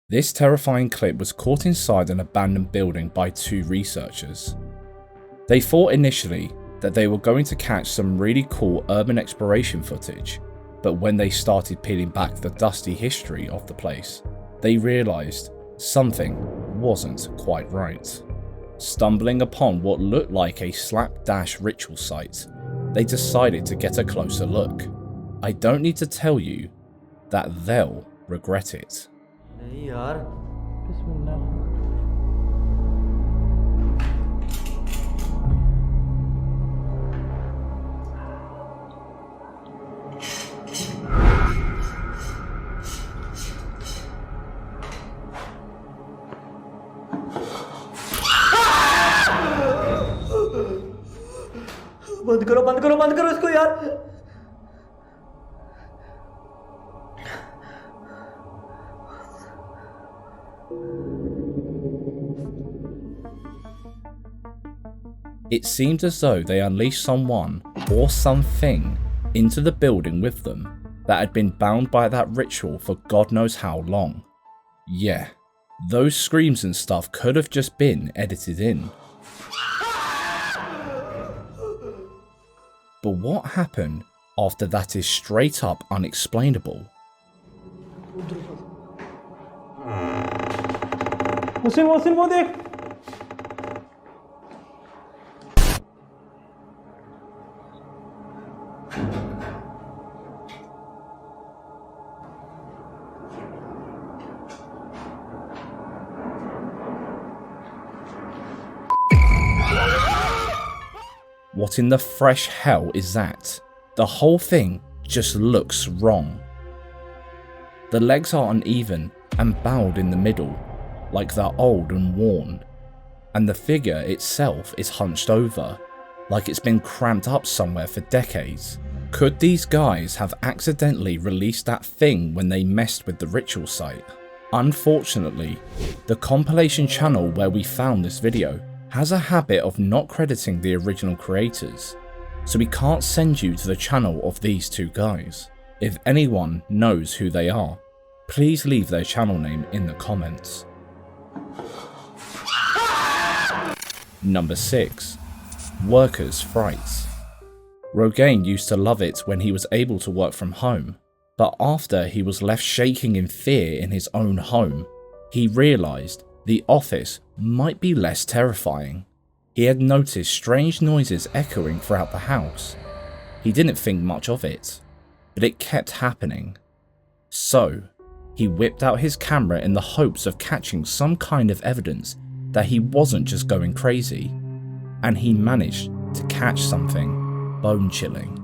This terrifying clip was caught inside an abandoned building by 2 researchers. They thought initially that they were going to catch some really cool urban exploration footage, but when they started peeling back the dusty history of the place, they realised something wasn't quite right. Stumbling upon what looked like a slapdash ritual site, they decided to get a closer look. I don't need to tell you that they'll regret it. नहीं यार बिस्मिल्लाह बंद करो इसको यार It seemed as though they unleashed someone or something into the building with them that had been bound by that ritual for God knows how long. Yeah, those screams and stuff could have just been edited in. But what happened after that is straight up unexplainable. Mohsin वो देख What in the fresh hell is that? The whole thing just looks wrong. The legs are uneven and bowed in the middle, like they're old and worn, and the figure itself is hunched over, like it's been cramped up somewhere for decades. Could these guys have accidentally released that thing when they messed with the ritual site? Unfortunately, the compilation channel where we found this video has a habit of not crediting the original creators, so we can't send you to the channel of these 2 guys. If anyone knows who they are, please leave their channel name in the comments. Number 6. Workers' frights. Rogaine used to love it when he was able to work from home, but after he was left shaking in fear in his own home, he realised the office might be less terrifying. He had noticed strange noises echoing throughout the house. He didn't think much of it, but it kept happening. So, he whipped out his camera in the hopes of catching some kind of evidence that he wasn't just going crazy, and he managed to catch something bone-chilling.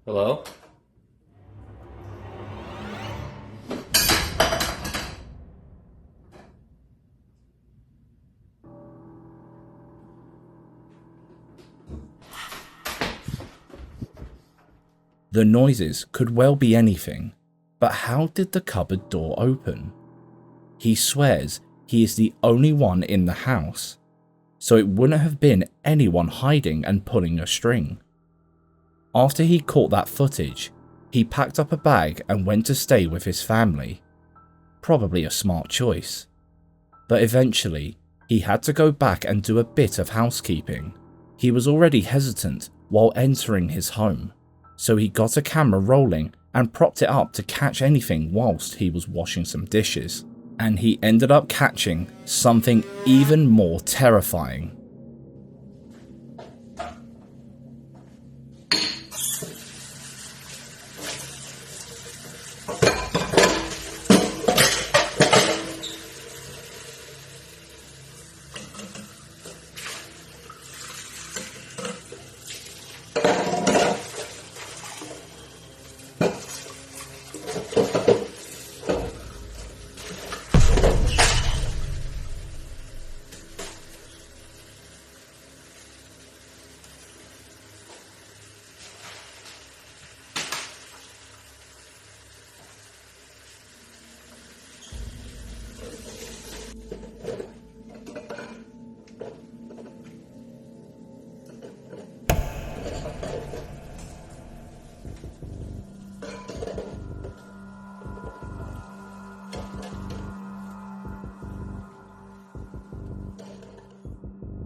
Hello? The noises could well be anything, but how did the cupboard door open? He swears he is the only one in the house, so it wouldn't have been anyone hiding and pulling a string. After he caught that footage, he packed up a bag and went to stay with his family. Probably a smart choice. But eventually, he had to go back and do a bit of housekeeping. He was already hesitant while entering his home, so he got a camera rolling and propped it up to catch anything whilst he was washing some dishes. And he ended up catching something even more terrifying.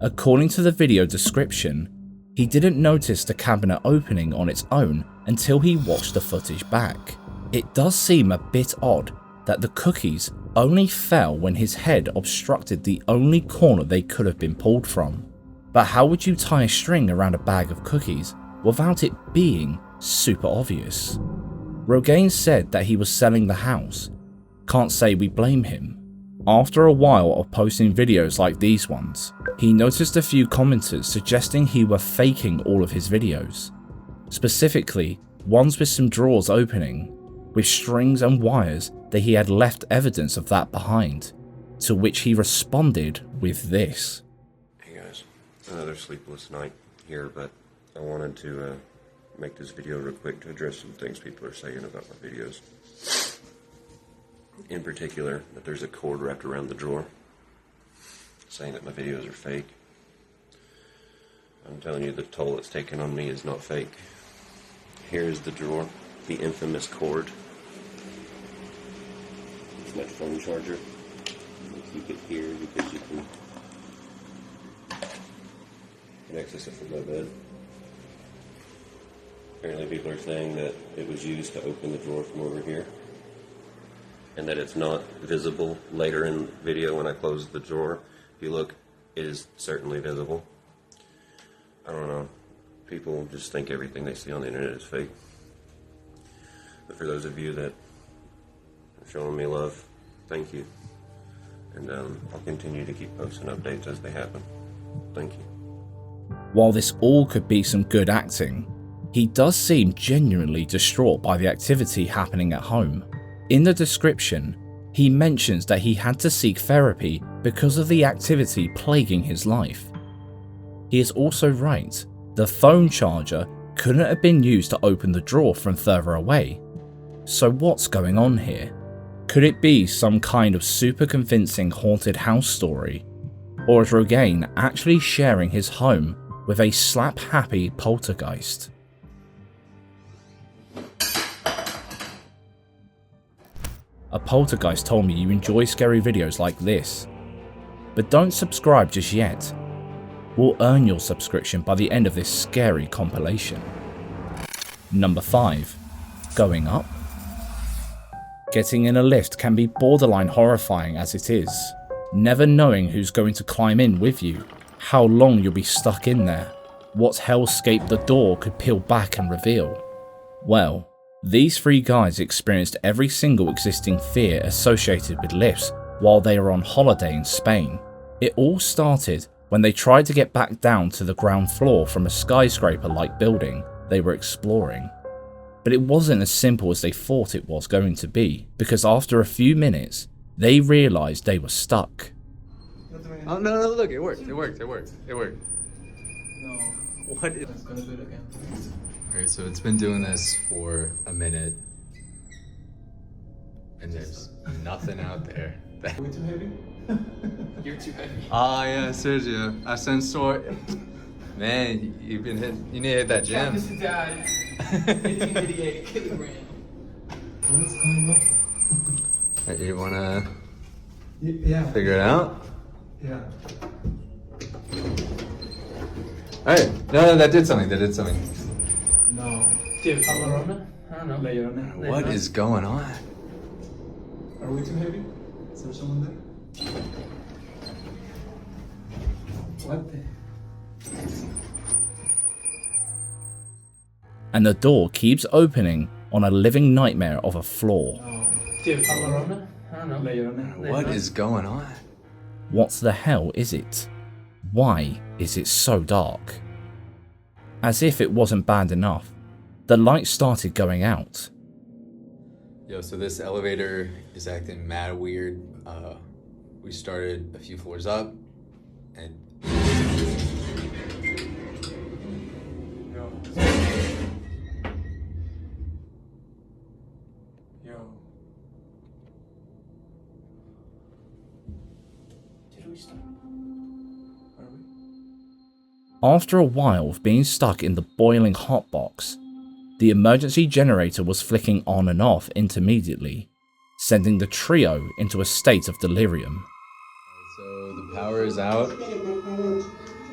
According to the video description, he didn't notice the cabinet opening on its own until he watched the footage back. It does seem a bit odd that the cookies only fell when his head obstructed the only corner they could have been pulled from. But how would you tie a string around a bag of cookies without it being super obvious? Rogaine said that he was selling the house. Can't say we blame him. After a while of posting videos like these ones, he noticed a few commenters suggesting he were faking all of his videos. Specifically, ones with some drawers opening, with strings and wires that he had left evidence of that behind, to which he responded with this. Hey guys, another sleepless night here, but I wanted to make this video real quick to address some things people are saying about my videos. In particular, that there's a cord wrapped around the drawer, saying that my videos are fake. I'm telling you, the toll it's taken on me is not fake. Here's the drawer, the infamous cord. It's my phone charger. I keep it here because you can access it from my bed. Apparently people are saying that it was used to open the drawer from over here, and that it's not visible later in the video when I close the drawer. If you look, it is certainly visible. I don't know. People just think everything they see on the internet is fake. But for those of you that are showing me love, thank you. And I'll continue to keep posting updates as they happen. Thank you. While this all could be some good acting, he does seem genuinely distraught by the activity happening at home. In the description, he mentions that he had to seek therapy because of the activity plaguing his life. He is also right, the phone charger couldn't have been used to open the drawer from further away. So what's going on here? Could it be some kind of super convincing haunted house story? Or is Rogaine actually sharing his home with a slap-happy poltergeist? A poltergeist told me you enjoy scary videos like this, but don't subscribe just yet. We'll earn your subscription by the end of this scary compilation. Number 5. Going up? Getting in a lift can be borderline horrifying as it is, never knowing who's going to climb in with you, how long you'll be stuck in there, what hellscape the door could peel back and reveal. Well, these 3 guys experienced every single existing fear associated with lifts while they were on holiday in Spain. It all started when they tried to get back down to the ground floor from a skyscraper-like building they were exploring. But it wasn't as simple as they thought it was going to be, because after a few minutes, they realized they were stuck. Oh, no, look, it worked. No. What is... Let's go do it again. Okay, so it's been doing this for a minute, and there's nothing out there. Are we too heavy? You're too heavy. Ah, yeah, Sergio, Ascensor. Man, you've been hit. You need to hit that gym. This is dad. 1588 kilogram. What's going on? You wanna Yeah. figure it out? Yeah. Alright, no, that did something. No. Dude, Alarona? I don't know. La Llorona. What is going on? Are we too heavy? Is there someone there? What the? And the door keeps opening on a living nightmare of a floor. No. Dude, Alarona? I don't know. La Llorona. What is going on? What the hell is it? Why is it so dark? As if it wasn't bad enough, the lights started going out. Yo, so this elevator is acting mad weird. We started a few floors up, and Yo. Did we start? Are we? After a while of being stuck in the boiling hot box, the emergency generator was flicking on and off intermittently, sending the trio into a state of delirium. so the power is out.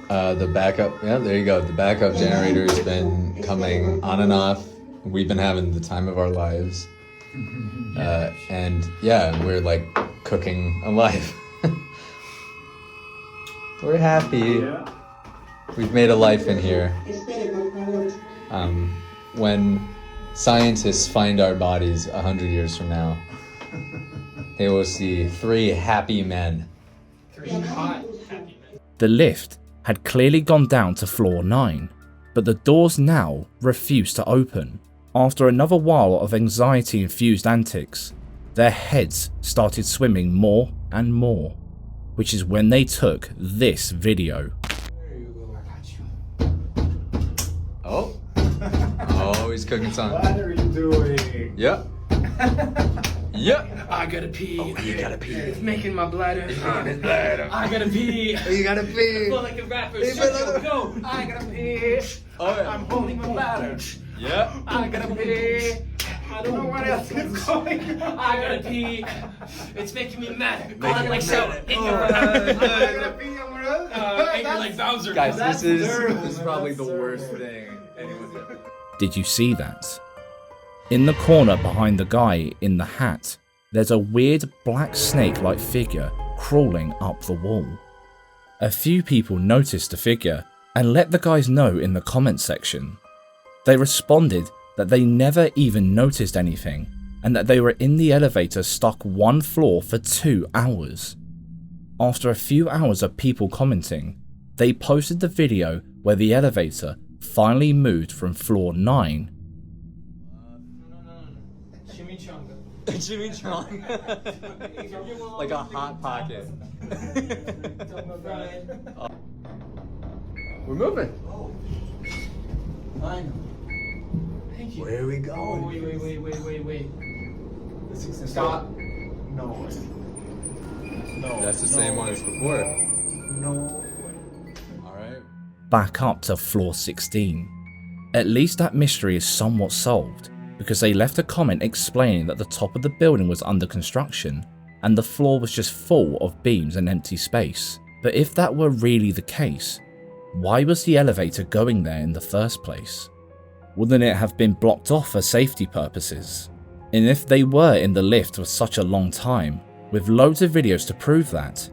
The backup, yeah, there you go. The backup generator's been coming on and off. We've been having the time of our lives. And yeah, we're like cooking a life. We're happy. Yeah. We've made a life in here. When scientists find our bodies 100 years from now, they will see 3 happy men. 3 hot happy men. The lift had clearly gone down to floor 9, but the doors now refused to open. After another while of anxiety-infused antics, their heads started swimming more and more, which is when they took this video. Oh. Oh, he's cooking something. What are you doing? Yep. Yep. I gotta pee. Oh, you gotta pee. It's making my bladder. bladder. I gotta pee. You gotta pee. I feel like a rapper. Hey, Shut brother. go. I gotta pee. Oh, yeah. I'm holding my bladder. Yep. I gotta pee. I don't know what else is going on. I gotta pee. It's making me mad. Go on, like shout. Angry like Bowser. Guys, That's this is terrible, probably that's the worst terrible. thing anyone's ever. Did you see that? In the corner behind the guy in the hat, there's a weird black snake-like figure crawling up the wall. A few people noticed the figure and let the guys know in the comment section. They responded that they never even noticed anything and that they were in the elevator stuck 1 floor for 2 hours. After a few hours of people commenting, they posted the video where the elevator finally moved from floor 9. Chimichanga. Chimichanga. Like a hot pocket. We're moving. Fine. Thank you. Where are we Oh, going? wait. This is Stop. No. No. That's the same one as before. No. Alright. Back up to floor 16. At least that mystery is somewhat solved, because they left a comment explaining that the top of the building was under construction and the floor was just full of beams and empty space. But if that were really the case, why was the elevator going there in the first place? Wouldn't it have been blocked off for safety purposes? And if they were in the lift for such a long time, with loads of videos to prove that,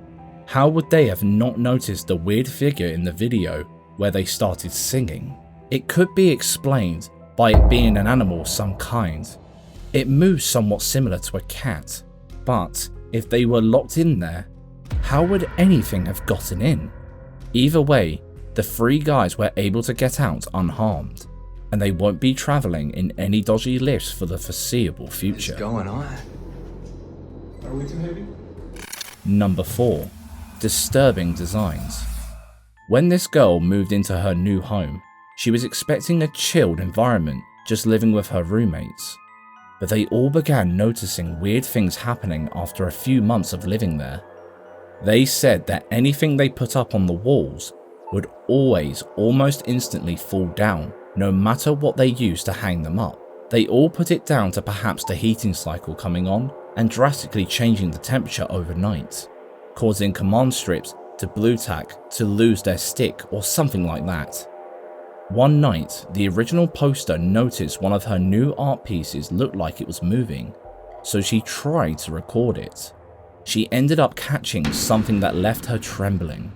how would they have not noticed the weird figure in the video where they started singing? It could be explained by it being an animal of some kind. It moves somewhat similar to a cat, but if they were locked in there, how would anything have gotten in? Either way, the 3 guys were able to get out unharmed, and they won't be travelling in any dodgy lifts for the foreseeable future. What's going on? Are we too heavy? Number 4. Disturbing designs. When this girl moved into her new home, she was expecting a chilled environment, just living with her roommates. But they all began noticing weird things happening after a few months of living there. They said that anything they put up on the walls would always almost instantly fall down, no matter what they used to hang them up. They all put it down to perhaps the heating cycle coming on and drastically changing the temperature overnight, causing command strips to blue tack to lose their stick or something like that. One night, the original poster noticed one of her new art pieces looked like it was moving, so she tried to record it. She ended up catching something that left her trembling.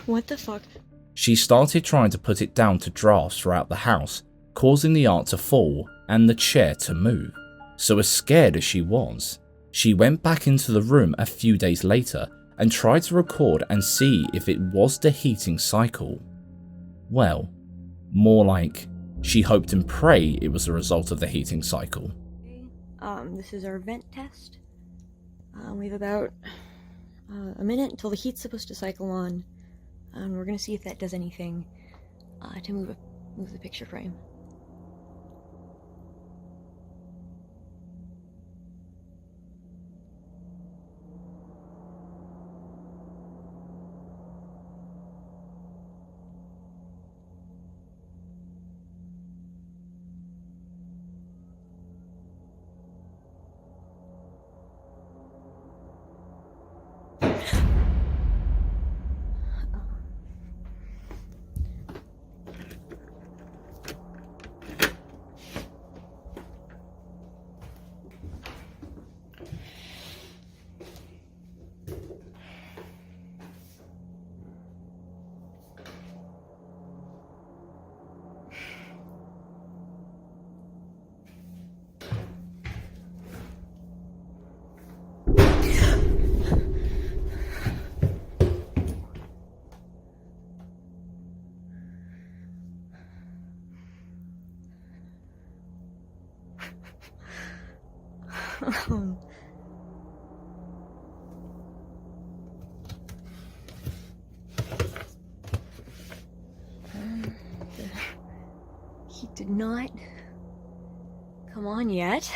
What the fuck? She started trying to put it down to drafts throughout the house, causing the art to fall and the chair to move. So as scared as she was, she went back into the room a few days later and tried to record and see if it was the heating cycle. Well, more like she hoped and prayed it was a result of the heating cycle. This is our vent test. We have about a minute until the heat's supposed to cycle on. We're gonna see if that does anything to move the picture frame. He did not come on yet.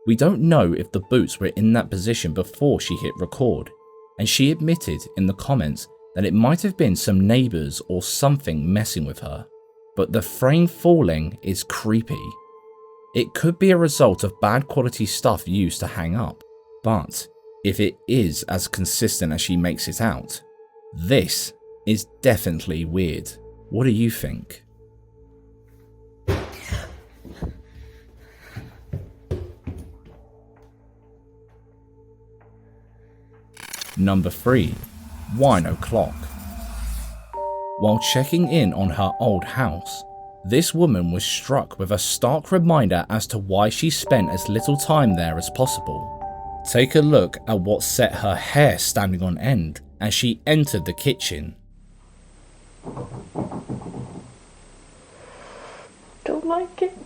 We don't know if the boots were in that position before she hit record, and she admitted in the comments that it might have been some neighbours or something messing with her, but the frame falling is creepy. It could be a result of bad quality stuff used to hang up, but if it is as consistent as she makes it out, this is definitely weird. What do you think? Number 3. Wine o'clock. While checking in on her old house, this woman was struck with a stark reminder as to why she spent as little time there as possible. Take a look at what set her hair standing on end as she entered the kitchen. Don't like it.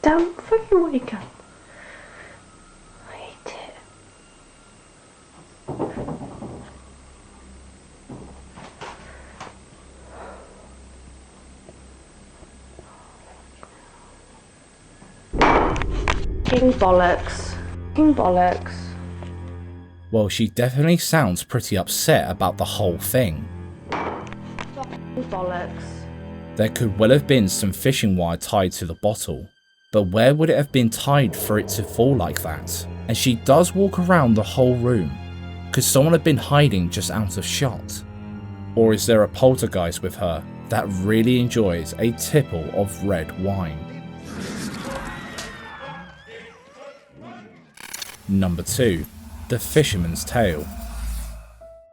Don't fucking wake up. I hate it. King bollocks. King bollocks. Well, she definitely sounds pretty upset about the whole thing. Fucking bollocks. There could well have been some fishing wire tied to the bottle, but where would it have been tied for it to fall like that? And she does walk around the whole room. Could someone have been hiding just out of shot? Or is there a poltergeist with her that really enjoys a tipple of red wine? Number 2. The Fisherman's Tale.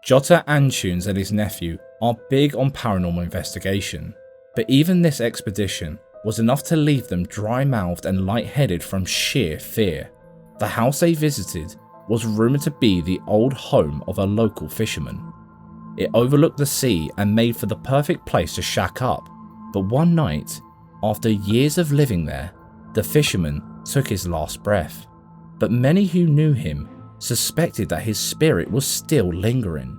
Jota Antunes and his nephew are big on paranormal investigation, but even this expedition was enough to leave them dry-mouthed and lightheaded from sheer fear. The house they visited was rumoured to be the old home of a local fisherman. It overlooked the sea and made for the perfect place to shack up, but one night, after years of living there, the fisherman took his last breath. But many who knew him suspected that his spirit was still lingering.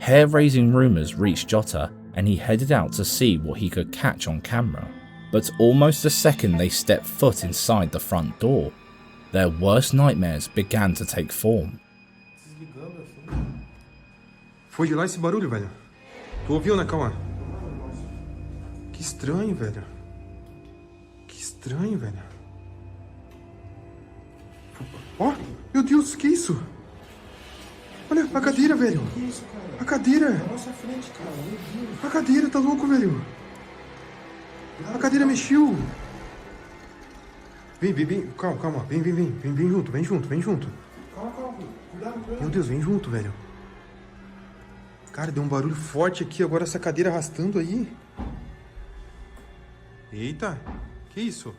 Hair-raising rumours reached Jota, and he headed out to see what he could catch on camera. But almost the second they stepped foot inside the front door, their worst nightmares began to take form. Foi de lá esse barulho, velho? Tu ouviu, né, Cauã? Que estranho, velho. Que estranho, velho. Ó, meu Deus, que isso? Olha, a cadeira, velho. A cadeira. A cadeira, tá louco, velho. A cadeira mexeu. Vem, calma. Vem junto. Calma. Cuidado. Meu Deus, vem junto, velho. Cara, deu um barulho forte aqui, agora essa cadeira arrastando aí. Eita, que isso?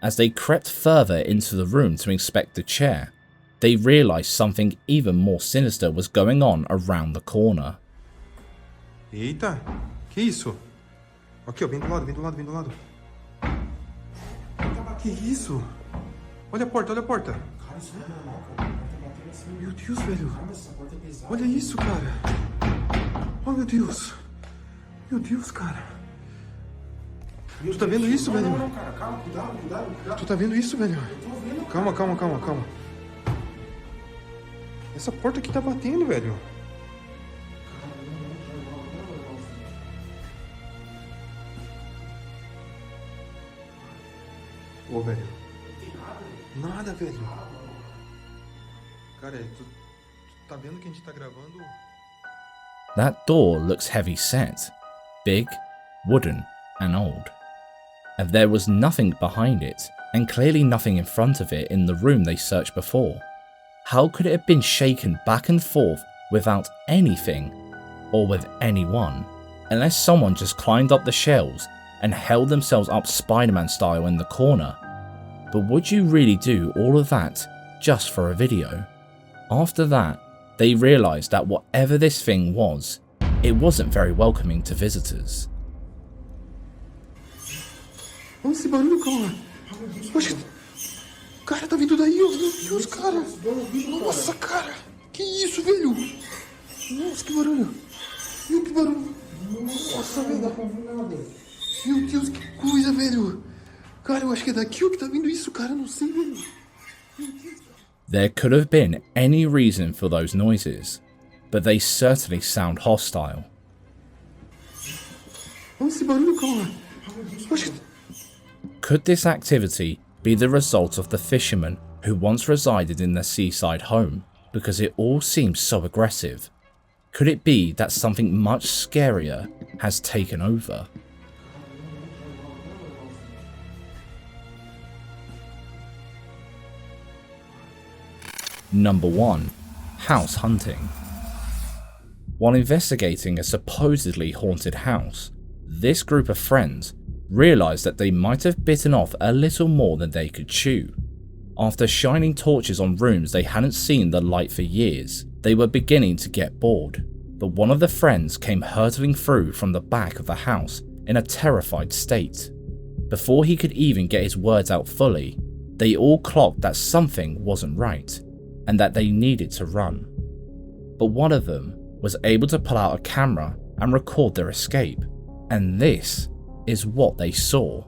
As they crept further into the room to inspect the chair, they realised something even more sinister was going on around the corner. Eita, que isso? Aqui, ó, vem do lado. Que isso? Olha a porta. Meu Deus, velho. Olha isso, cara. Oh, meu Deus. Meu Deus, cara. Tu tá vendo isso, velho? Não, cara, calma, cuidado. Tu tá vendo isso, velho? Eu tô vendo. Calma. Essa porta aqui tá batendo, velho. Ô, velho. Nada, velho. Cara, tu tá vendo que a gente tá gravando? That door looks heavy set, big, wooden, and old. And there was nothing behind it, and clearly nothing in front of it in the room they searched before. How could it have been shaken back and forth without anything, or with anyone, unless someone just climbed up the shelves and held themselves up Spider-Man style in the corner? But would you really do all of that just for a video? After that, they realised that whatever this thing was, it wasn't very welcoming to visitors. Olha esse barulho, calma. Poxa, cara, tá vindo daí, ó. Meu Deus, cara. Nossa, cara. Que isso, velho? Nossa, que barulho. Meu, que barulho. Nossa, velho. Meu Deus, que coisa, velho. Cara, eu acho que é daqui ó, que tá vindo isso, cara. Não sei, velho. There could have been any reason for those noises, but they certainly sound hostile. Olha esse barulho, calma. Poxa. Could this activity be the result of the fisherman who once resided in their seaside home, because it all seems so aggressive? Could it be that something much scarier has taken over? Number 1. House hunting. While investigating a supposedly haunted house, this group of friends realised that they might have bitten off a little more than they could chew. After shining torches on rooms they hadn't seen the light for years, they were beginning to get bored, but one of the friends came hurtling through from the back of the house in a terrified state. Before he could even get his words out fully, they all clocked that something wasn't right, and that they needed to run. But one of them was able to pull out a camera and record their escape, and this is what they saw.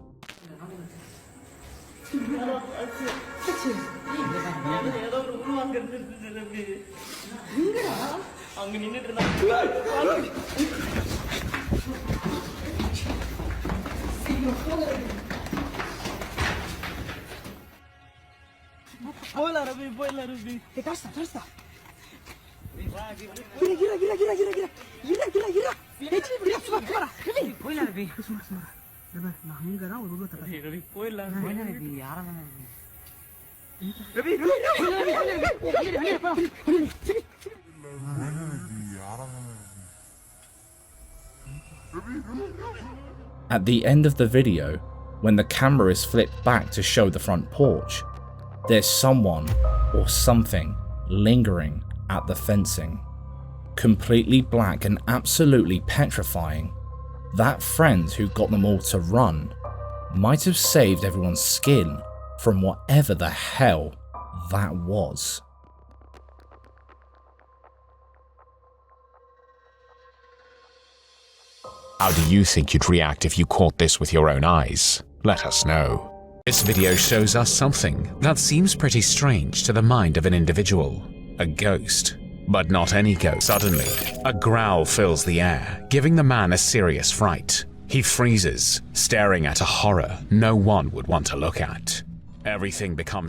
At the end of the video, when the camera is flipped back to show the front porch, there's someone or something lingering at the fencing. Completely black and absolutely petrifying. That friend who got them all to run might have saved everyone's skin from whatever the hell that was. How do you think you'd react if you caught this with your own eyes? Let us know. This video shows us something that seems pretty strange to the mind of an individual. A ghost. But not any ghost. Suddenly, a growl fills the air, giving the man a serious fright. He freezes, staring at a horror no one would want to look at. Everything becomes